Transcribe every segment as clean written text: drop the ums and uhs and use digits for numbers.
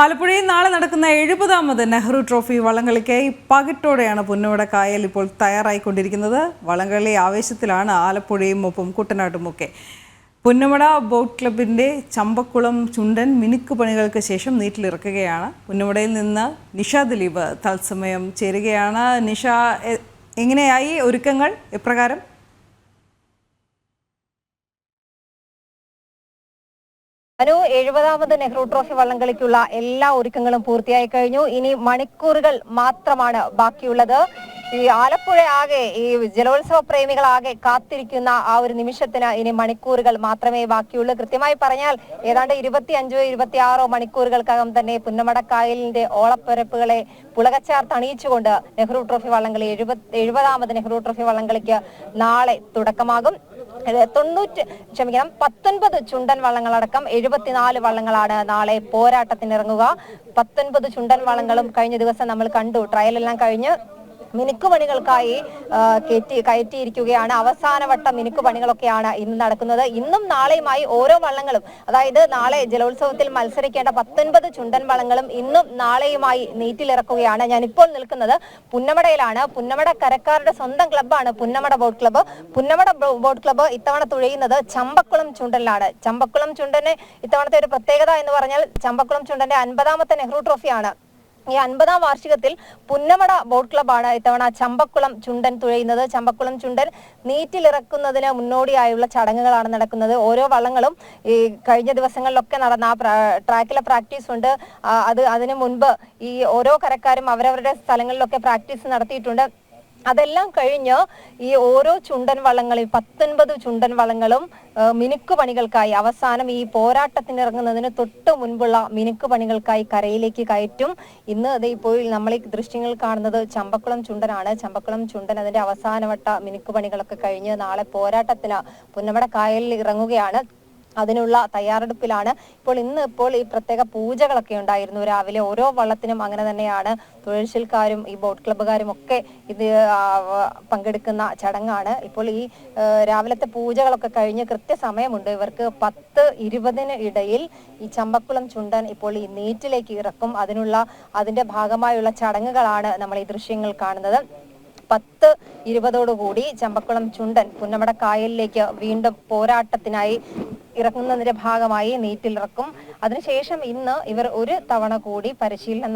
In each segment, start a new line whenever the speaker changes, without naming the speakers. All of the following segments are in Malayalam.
ആലപ്പുഴയിൽ നാളെ നടക്കുന്ന 70ാമത് നെഹ്റു ട്രോഫി വള്ളംകളിക്കായി പകിട്ടോടെയാണ് പുന്നമട കായൽ ഇപ്പോൾ തയ്യാറായിക്കൊണ്ടിരിക്കുന്നത്. വള്ളംകളി ആവേശത്തിലാണ് ആലപ്പുഴയും ഒപ്പം കുട്ടനാട്ടുമൊക്കെ. പുന്നമട ബോട്ട് ക്ലബിൻ്റെ ചമ്പക്കുളം ചുണ്ടൻ മിനുക്ക് പണികൾക്ക് ശേഷം നീറ്റിലിറക്കുകയാണ്. പുന്നമടയിൽ നിന്ന് നിഷ ദിലീപ് തത്സമയം ചേരുകയാണ്. നിഷ, എങ്ങനെയായി ഒരുക്കങ്ങൾ? എപ്രകാരം?
അനു, 70ാമത് നെഹ്റു ട്രോഫി വള്ളംകളിക്കുള്ള എല്ലാ ഒരുക്കങ്ങളും പൂർത്തിയായി കഴിഞ്ഞു. ഇനി മണിക്കൂറുകൾ മാത്രമാണ് ബാക്കിയുള്ളത്. ഈ ആലപ്പുഴ ആകെ, ഈ ജലോത്സവ പ്രേമികളാകെ കാത്തിരിക്കുന്ന ആ ഒരു നിമിഷത്തിന് ഇനി മണിക്കൂറുകൾ മാത്രമേ ബാക്കിയുള്ളൂ. കൃത്യമായി പറഞ്ഞാൽ ഏതാണ്ട് 25-26 മണിക്കൂറുകൾക്കകം തന്നെ പുന്നമട കായലിന്റെ ഓളപ്പരപ്പുകളെ പുളകച്ചാർത്തണിയിച്ചുകൊണ്ട് നെഹ്റു ട്രോഫി വള്ളംകളി 70ാമത് നെഹ്റു ട്രോഫി വള്ളംകളിക്ക് നാളെ തുടക്കമാകും. 19 ചുണ്ടൻ വള്ളങ്ങളടക്കം 74 വള്ളങ്ങളാണ് നാളെ പോരാട്ടത്തിനിറങ്ങുക. 19 ചുണ്ടൻ വള്ളങ്ങളും കഴിഞ്ഞ ദിവസം നമ്മൾ കണ്ടു. ട്രയലെല്ലാം കഴിഞ്ഞ് മിനുക്കുപണികൾക്കായി കയറ്റിയിരിക്കുകയാണ്. അവസാനവട്ട മിനുക്കുപണികളൊക്കെയാണ് ഇന്ന് നടക്കുന്നത്. ഇന്നും നാളെയുമായി ഓരോ വള്ളങ്ങളും, അതായത് നാളെ ജലോത്സവത്തിൽ മത്സരിക്കേണ്ട 19 ചുണ്ടൻ വള്ളങ്ങളും ഇന്നും നാളെയുമായി നീറ്റിലിറക്കുകയാണ്. ഞാനിപ്പോൾ നിൽക്കുന്നത് പുന്നമടയിലാണ്. പുന്നമട കരക്കാരുടെ സ്വന്തം ക്ലബ്ബാണ് Punnamada boat club. Punnamada boat club ഇത്തവണ തുഴയുന്നത് ചമ്പക്കുളം ചുണ്ടനിലാണ്. ചമ്പക്കുളം ചുണ്ടന് ഇത്തവണത്തെ ഒരു പ്രത്യേകത എന്ന് പറഞ്ഞാൽ ചമ്പക്കുളം ചുണ്ടന്റെ 50ാമത്തെ നെഹ്റു ട്രോഫിയാണ്. ഈ 50ാം വാർഷികത്തിൽ പുന്നമട ബോട്ട് ക്ലബ്ബാണ് ഇത്തവണ ചമ്പക്കുളം ചുണ്ടൻ തുഴയുന്നത്. ചമ്പക്കുളം ചുണ്ടൻ നീറ്റിലിറക്കുന്നതിന് മുന്നോടിയായുള്ള ചടങ്ങുകളാണ് നടക്കുന്നത്. ഓരോ വള്ളങ്ങളും ഈ കഴിഞ്ഞ ദിവസങ്ങളിലൊക്കെ നടന്ന ട്രാക്കിലെ പ്രാക്ടീസ് ഉണ്ട്. അതിനു മുൻപ് ഈ ഓരോ കരക്കാരും അവരവരുടെ സ്ഥലങ്ങളിലൊക്കെ പ്രാക്ടീസ് നടത്തിയിട്ടുണ്ട്. അതെല്ലാം കഴിഞ്ഞ് ഈ ഓരോ ചുണ്ടൻ വള്ളങ്ങളിൽ 19 ചുണ്ടൻ വള്ളങ്ങളും മിനുക്ക് പണികൾക്കായി അവസാനം ഈ പോരാട്ടത്തിനിറങ്ങുന്നതിന് തൊട്ട് മുൻപുള്ള മിനുക്ക് പണികൾക്കായി കരയിലേക്ക് കയറ്റും. ഇന്ന് ഇപ്പോൾ നമ്മൾ ഈ ദൃശ്യങ്ങൾ കാണുന്നത് ചമ്പക്കുളം ചുണ്ടനാണ്. ചമ്പക്കുളം ചുണ്ടൻ അതിന്റെ അവസാനവട്ട മിനുക്ക് പണികളൊക്കെ കഴിഞ്ഞ് നാളെ പോരാട്ടത്തിന് പുന്നമട കായലിൽ ഇറങ്ങുകയാണ്. അതിനുള്ള തയ്യാറെടുപ്പിലാണ് ഇപ്പോൾ ഈ പ്രത്യേക പൂജകളൊക്കെ ഉണ്ടായിരുന്നു രാവിലെ. ഓരോ വള്ളത്തിനും അങ്ങനെ തന്നെയാണ്. തൊഴിൽശീൽക്കാരും ഈ ബോട്ട് ക്ലബ്ബുകാരും ഒക്കെ ഇത് പങ്കെടുക്കുന്ന ചടങ്ങാണ്. ഇപ്പോൾ ഈ രാവിലത്തെ പൂജകളൊക്കെ കഴിഞ്ഞ് കൃത്യസമയമുണ്ട്. ഇവർക്ക് 10-20 ഇടയിൽ ഈ ചമ്പക്കുളം ചുണ്ടൻ ഇപ്പോൾ ഈ നീറ്റിലേക്ക് ഇറക്കും. അതിന്റെ ഭാഗമായുള്ള ചടങ്ങുകളാണ് നമ്മൾ ഈ ദൃശ്യങ്ങൾ കാണുന്നത്. 10:20 ചമ്പക്കുളം ചുണ്ടൻ പുന്നമട കായലിലേക്ക് വീണ്ടും പോരാട്ടത്തിനായി ഇറങ്ങുന്നതിന്റെ ഭാഗമായി നീറ്റിലിറക്കും. അതിനുശേഷം ഇന്ന് ഇവർ ഒരു തവണ കൂടി പരിശീലനം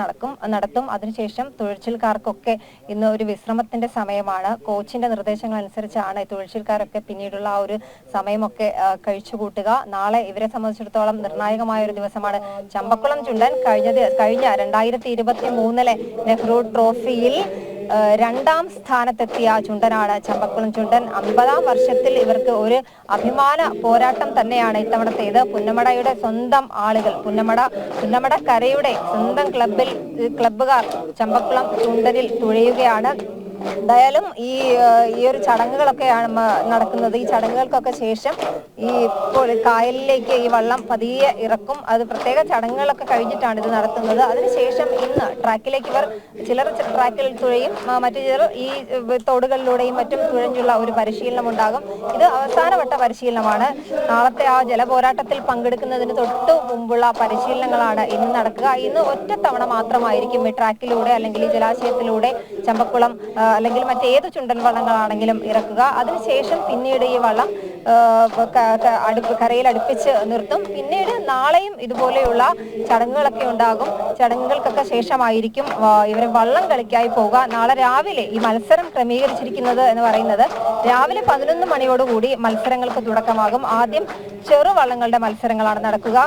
നടത്തും. അതിനുശേഷം തൊഴിൽശീൽക്കാർക്കൊക്കെ ഇന്ന് ഒരു വിശ്രമത്തിന്റെ സമയമാണ്. കോച്ചിന്റെ നിർദ്ദേശങ്ങൾ അനുസരിച്ചാണ് തൊഴിൽശീൽക്കാരൊക്കെ പിന്നീടുള്ള ആ ഒരു സമയമൊക്കെ കഴിച്ചുകൂട്ടുക. നാളെ ഇവരെ സംബന്ധിച്ചിടത്തോളം നിർണായകമായ ഒരു ദിവസമാണ്. ചമ്പക്കുളം ചുണ്ടൻ കഴിഞ്ഞ 2023 നെഹ്റു ട്രോഫിയിൽ 2ാം സ്ഥാനത്തെത്തിയ ചുണ്ടനാണ് ചമ്പക്കുളം ചുണ്ടൻ. 50ാം വർഷത്തിൽ ഇവർക്ക് ഒരു അഭിമാന പോരാട്ടം തന്നെയാണ് ഇത്തവണത്തേത്. പുന്നമടയുടെ സ്വന്തം ആളുകൾ, പുന്നമട കരയുടെ സ്വന്തം ക്ലബ്ബുകാർ ചമ്പക്കുളം ചുണ്ടനിൽ തുഴയുകയാണ്. എന്തായാലും ഈ ഒരു ചടങ്ങുകളൊക്കെയാണ് നടക്കുന്നത്. ഈ ചടങ്ങുകൾക്കൊക്കെ ശേഷം ഇപ്പോൾ കായലിലേക്ക് ഈ വള്ളം പതിയെ ഇറക്കും. അത് പ്രത്യേക ചടങ്ങുകളൊക്കെ കഴിഞ്ഞിട്ടാണ് ഇത് നടത്തുന്നത്. അതിനുശേഷം ഇന്ന് ട്രാക്കിലേക്ക് ചിലർ ട്രാക്കിൽ തുഴയും, മറ്റു ചിലർ ഈ തോടുകളിലൂടെയും മറ്റും തുഴഞ്ഞുള്ള ഒരു പരിശീലനം ഉണ്ടാകും. ഇത് അവസാനവട്ട പരിശീലനമാണ്. നാളത്തെ ആ ജലപോരാട്ടത്തിൽ പങ്കെടുക്കുന്നതിന് തൊട്ടു മുമ്പുള്ള പരിശീലനങ്ങളാണ് ഇന്ന് നടക്കുക. ഇന്ന് ഒറ്റത്തവണ മാത്രമായിരിക്കും ഈ ട്രാക്കിലൂടെ അല്ലെങ്കിൽ ഈ ജലാശയത്തിലൂടെ ചമ്പക്കുളം അല്ലെങ്കിൽ മറ്റേത് ചുണ്ടൻ വള്ളങ്ങളാണെങ്കിലും ഇറക്കുക. അതിനുശേഷം പിന്നീട് ഈ വള്ളം കരയിൽ അടുപ്പിച്ച് നിർത്തും. പിന്നീട് നാളെയും ഇതുപോലെയുള്ള ചടങ്ങുകളൊക്കെ ഉണ്ടാകും. ചടങ്ങുകൾക്കൊക്കെ ശേഷമായിരിക്കും ഇവർ വള്ളം കളിക്കായി പോവുക. നാളെ രാവിലെ ഈ മത്സരം ക്രമീകരിച്ചിരിക്കുന്നത് എന്ന് പറയുന്നത് രാവിലെ 11 മണിയോടുകൂടി മത്സരങ്ങൾക്ക് തുടക്കമാകും. ആദ്യം ചെറുവള്ളങ്ങളുടെ മത്സരങ്ങളാണ് നടക്കുക.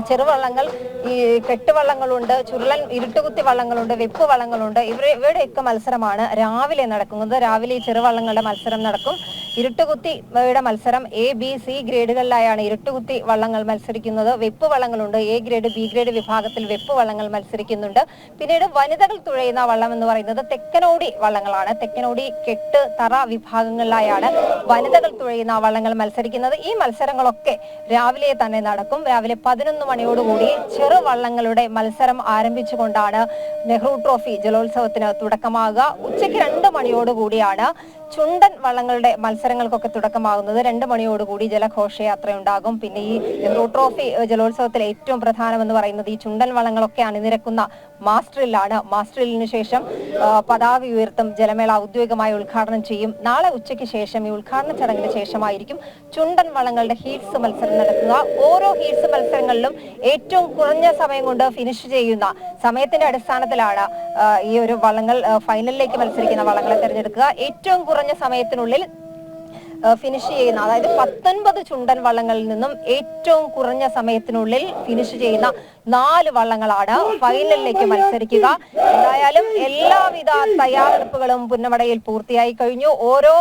ചെറുവള്ളങ്ങൾ, ഈ കെട്ടുവള്ളങ്ങളുണ്ട്, ചുരുളൻ ഇരുട്ടുകുത്തി വള്ളങ്ങളുണ്ട്, വെപ്പ് വള്ളങ്ങളുണ്ട്. ഇവരുടെയൊക്കെ മത്സരമാണ് രാവിലെ നടക്കുന്നത്. രാവിലെ ഈ ചെറുവള്ളങ്ങളുടെ മത്സരം നടക്കും. ഇരുട്ടുകുത്തിയുടെ മത്സരം A-B-C ഗ്രേഡുകളിലായാണ് ഇരുട്ടുകുത്തി വള്ളങ്ങൾ മത്സരിക്കുന്നത്. വെപ്പ് വള്ളങ്ങളുണ്ട്. A ഗ്രേഡ്, B ഗ്രേഡ് വിഭാഗത്തിൽ വെപ്പ് വള്ളങ്ങൾ മത്സരിക്കുന്നുണ്ട്. പിന്നീട് വനിതകൾ തുഴയുന്ന വള്ളം എന്ന് പറയുന്നത് തെക്കനോടി വള്ളങ്ങളാണ്. തെക്കനോടി, കെട്ട്, തറ വിഭാഗങ്ങളിലായാണ് വനിതകൾ തുഴയുന്ന വള്ളങ്ങൾ മത്സരിക്കുന്നത്. ഈ മത്സരങ്ങളൊക്കെ രാവിലെ തന്നെ നടക്കും. രാവിലെ 11 മണിയോടുകൂടി ചെറുവള്ളങ്ങളുടെ മത്സരം ആരംഭിച്ചുകൊണ്ടാണ് നെഹ്റു ട്രോഫി ജലോത്സവത്തിന് തുടക്കമാകുക. ഉച്ചയ്ക്ക് 2 മണിയോടുകൂടിയാണ് ചുണ്ടൻ വള്ളങ്ങളുടെ മത്സരങ്ങൾക്കൊക്കെ തുടക്കമാകുന്നത് 2 മണിയോടുകൂടി ജലഘോഷയാത്ര ഉണ്ടാകും. പിന്നെ ഈ നെഹ്റു ട്രോഫി ജലോത്സവത്തിലെ ഏറ്റവും പ്രധാനമെന്ന് പറയുന്നത് ഈ ചുണ്ടൻ വള്ളങ്ങളൊക്കെ അണിനിരക്കുന്ന മാസ്റ്ററിലാണ്. മാസ്റ്ററിലിന് ശേഷം പതാക ഉയർത്തും. ജലമേള ഔദ്യോഗികമായി ഉദ്ഘാടനം ചെയ്യും. നാളെ ഉച്ചയ്ക്ക് ശേഷം ഈ ഉദ്ഘാടന ചടങ്ങിന് ശേഷമായിരിക്കും ചുണ്ടൻ വള്ളങ്ങളുടെ ഹീറ്റ്സ് മത്സരം നടക്കുക. ഓരോ ഹീറ്റ്സ് മത്സരങ്ങളിലും ഏറ്റവും കുറഞ്ഞ സമയം കൊണ്ട് ഫിനിഷ് ചെയ്യുന്ന സമയത്തിന്റെ അടിസ്ഥാനത്തിലാണ് ഈ ഒരു വള്ളങ്ങൾ ഫൈനലിലേക്ക് മത്സരിക്കുന്ന വള്ളങ്ങളെ തിരഞ്ഞെടുക്കുക. ഏറ്റവും കുറഞ്ഞ സമയത്തിനുള്ളിൽ ഫിനിഷ് ചെയ്യുന്ന, അതായത് 19 ചുണ്ടൻ വള്ളങ്ങളിൽ നിന്നും ഏറ്റവും കുറഞ്ഞ സമയത്തിനുള്ളിൽ ഫിനിഷ് ചെയ്യുന്ന 4 വള്ളങ്ങളാണ് ഫൈനലിലേക്ക് മത്സരിക്കുക. എന്തായാലും എല്ലാവിധ തയ്യാറെടുപ്പുകളും പുന്നമടയിൽ പൂർത്തിയായി കഴിഞ്ഞു. ഓരോ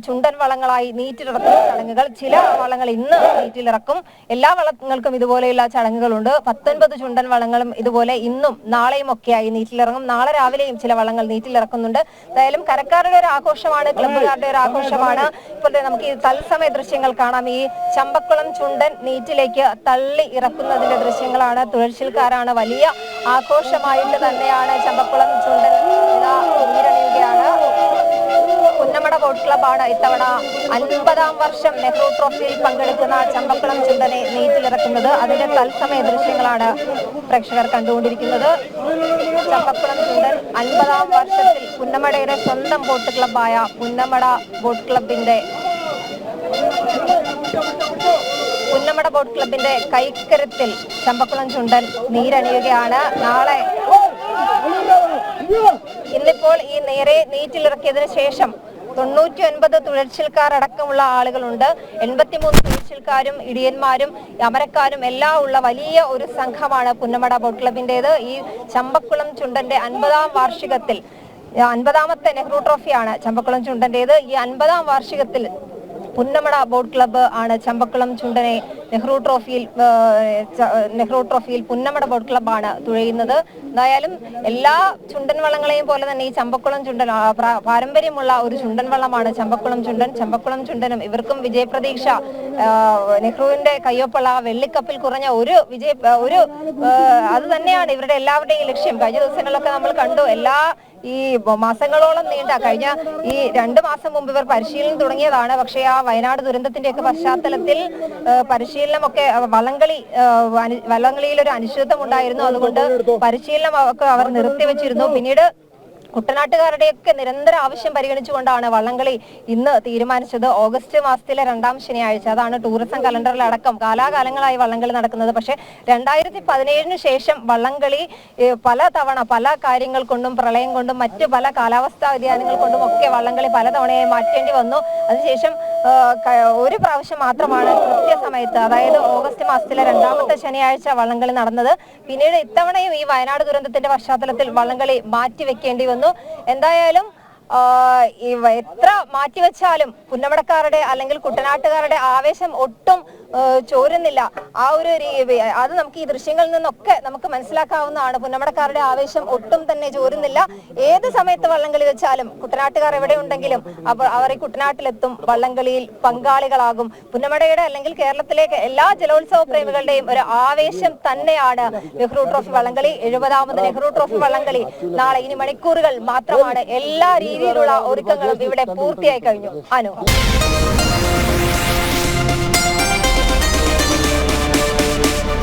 ചുണ്ടൻ വള്ളങ്ങളായി നീറ്റിലിറക്കുന്ന ചടങ്ങുകൾ, ചില വള്ളങ്ങൾ ഇന്ന് നീറ്റിലിറക്കും. എല്ലാ വള്ളങ്ങൾക്കും ഇതുപോലെയുള്ള ചടങ്ങുകളുണ്ട്. 19 ചുണ്ടൻ വള്ളങ്ങളും ഇതുപോലെ ഇന്നും നാളെയും ഒക്കെയായി നീറ്റിലിറങ്ങും. നാളെ രാവിലെയും ചില വള്ളങ്ങൾ നീറ്റിലിറക്കുന്നുണ്ട്. എന്തായാലും കരക്കാരുടെ ഒരു ആഘോഷമാണ്, ക്ലബ്ബുകാരുടെ ഒരു ആഘോഷമാണ്. ഇപ്പോൾ നമുക്ക് ഈ തത്സമയ ദൃശ്യങ്ങൾ കാണാം. ഈ ചമ്പക്കുളം ചുണ്ടൻ നീറ്റിലേക്ക് തള്ളി ഇറക്കുന്നതിന്റെ ദൃശ്യങ്ങളാണ്. തുഴച്ചിൽക്കാരാണ്. വലിയ ആഘോഷമായിട്ട് തന്നെയാണ് ചമ്പക്കുളം ചുണ്ടൻ നീരണിയുകയാണ്. പുന്നമട ബോട്ട് ക്ലബ്ബാണ് ഇത്തവണ 50-ാം വർഷം നെഹ്റു ട്രോഫിയിൽ പങ്കെടുക്കുന്ന ചമ്പക്കുളം ചുണ്ടനെ നീറ്റിലിറക്കുന്നത്. അതിന്റെ തത്സമയ ദൃശ്യങ്ങളാണ് പ്രേക്ഷകർ കണ്ടുകൊണ്ടിരിക്കുന്നത്. ചമ്പക്കുളം ചുണ്ടൻ 50-ാം വർഷത്തിൽ പുന്നമടയുടെ സ്വന്തം ബോട്ട് ക്ലബ്ബായ പുന്നമട ബോട്ട് ക്ലബിന്റെ കൈക്കരത്തിൽ ചമ്പക്കുളം ചുണ്ടൻ നീരണിയുകയാണ്. നാളെ ഇന്നിപ്പോൾ ഈ നീറ്റിലിറക്കിയതിനു ശേഷം 99 തുഴച്ചിൽക്കാർ അടക്കമുള്ള ആളുകളുണ്ട്. 83 തുഴച്ചിൽക്കാരും ഇടിയന്മാരും അമരക്കാരും എല്ലാം ഉള്ള വലിയ ഒരു സംഘമാണ് പുന്നമട ബോട്ട് ക്ലബിന്റേത്. ഈ ചമ്പക്കുളം ചുണ്ടന്റെ 50-ാം വാർഷികത്തിൽ, 50-ാമത്തെ നെഹ്റു ട്രോഫിയാണ് ചമ്പക്കുളം ചുണ്ടന്റേത്. ഈ 50-ാം വാർഷികത്തിൽ പുന്നമട ബോട്ട് ക്ലബ്ബ് ആണ് ചമ്പക്കുളം ചുണ്ടനെ നെഹ്റു ട്രോഫിയിൽ പുന്നമട ബോട്ട് ക്ലബ്ബാണ് തുഴയുന്നത്. എന്തായാലും എല്ലാ ചുണ്ടൻ വള്ളങ്ങളെയും പോലെ തന്നെ ഈ ചമ്പക്കുളം ചുണ്ടൻ പാരമ്പര്യമുള്ള ഒരു ചുണ്ടൻ വള്ളമാണ് ചമ്പക്കുളം ചുണ്ടൻ. ചമ്പക്കുളം ചുണ്ടനും ഇവർക്കും വിജയപ്രതീക്ഷ. നെഹ്റുവിന്റെ കയ്യൊപ്പുള്ള വെള്ളിക്കപ്പിൽ കുറഞ്ഞ അത് തന്നെയാണ് ഇവരുടെ എല്ലാവരുടെയും ലക്ഷ്യം. കഴിഞ്ഞ ദിവസങ്ങളിലൊക്കെ നമ്മൾ കണ്ടു, ഈ മാസങ്ങളോളം കഴിഞ്ഞ ഈ 2 മാസം മുമ്പ് ഇവർ പരിശീലനം തുടങ്ങിയതാണ്. പക്ഷേ ആ വയനാട് ദുരന്തത്തിന്റെയൊക്കെ പശ്ചാത്തലത്തിൽ പരിശീലനമൊക്കെ വള്ളംകളിയിൽ ഒരു അനിശ്ചിതത്വം ഉണ്ടായിരുന്നു. അതുകൊണ്ട് പരിശീലനം ഒക്കെ അവർ നിർത്തിവെച്ചിരുന്നു. പിന്നീട് കുട്ടനാട്ടുകാരുടെയൊക്കെ നിരന്തര ആവശ്യം പരിഗണിച്ചുകൊണ്ടാണ് വള്ളംകളി ഇന്ന് തീരുമാനിച്ചത്. ഓഗസ്റ്റ് മാസത്തിലെ 2-ാം ശനിയാഴ്ച, അതാണ് ടൂറിസം കലണ്ടറിലടക്കം കാലാകാലങ്ങളായി വള്ളംകളി നടക്കുന്നത്. പക്ഷെ 2017 ശേഷം വള്ളംകളി പലതവണ പല കാര്യങ്ങൾ കൊണ്ടും, പ്രളയം കൊണ്ടും മറ്റ് പല കാലാവസ്ഥാ വ്യതിയാനങ്ങൾ കൊണ്ടും ഒക്കെ വള്ളംകളി പലതവണയായി മാറ്റേണ്ടി വന്നു. അതിനുശേഷം ഒരു പ്രാവശ്യം മാത്രമാണ് കൃത്യസമയത്ത്, അതായത് ഓഗസ്റ്റ് മാസത്തിലെ 2-ാമത്തെ ശനിയാഴ്ച വള്ളംകളി നടന്നത്. പിന്നീട് ഇത്തവണയും ഈ വയനാട് ദുരന്തത്തിന്റെ പശ്ചാത്തലത്തിൽ വള്ളംകളി മാറ്റിവെക്കേണ്ടി വന്നു. എന്തായാലും എത്ര മാറ്റിവെച്ചാലും പുന്നമടക്കാരുടെ അല്ലെങ്കിൽ കുട്ടനാട്ടുകാരുടെ ആവേശം ഒട്ടും ചോരുന്നില്ല. അത് നമുക്ക് ഈ ദൃശ്യങ്ങളിൽ നിന്നൊക്കെ നമുക്ക് മനസ്സിലാക്കാവുന്നതാണ്. പുന്നമടക്കാരുടെ ആവേശം ഒട്ടും തന്നെ ചോരുന്നില്ല. ഏത് സമയത്ത് വള്ളംകളി വെച്ചാലും കുട്ടനാട്ടുകാർ എവിടെ ഉണ്ടെങ്കിലും അവർ ഈ കുട്ടനാട്ടിലെത്തും, വള്ളംകളിയിൽ പങ്കാളികളാകും. പുന്നമടയുടെ അല്ലെങ്കിൽ കേരളത്തിലെ എല്ലാ ജലോത്സവ പ്രേമികളുടെയും ഒരു ആവേശം തന്നെയാണ് നെഹ്റു ട്രോഫി വള്ളംകളി. 70-ാമത് നെഹ്റു ട്രോഫി വള്ളംകളി നാളെ, ഇനി മണിക്കൂറുകൾ മാത്രമാണ്. എല്ലാ രീതിയിലുള്ള ഒരുക്കങ്ങളും ഇവിടെ പൂർത്തിയായി കഴിഞ്ഞു. അനു.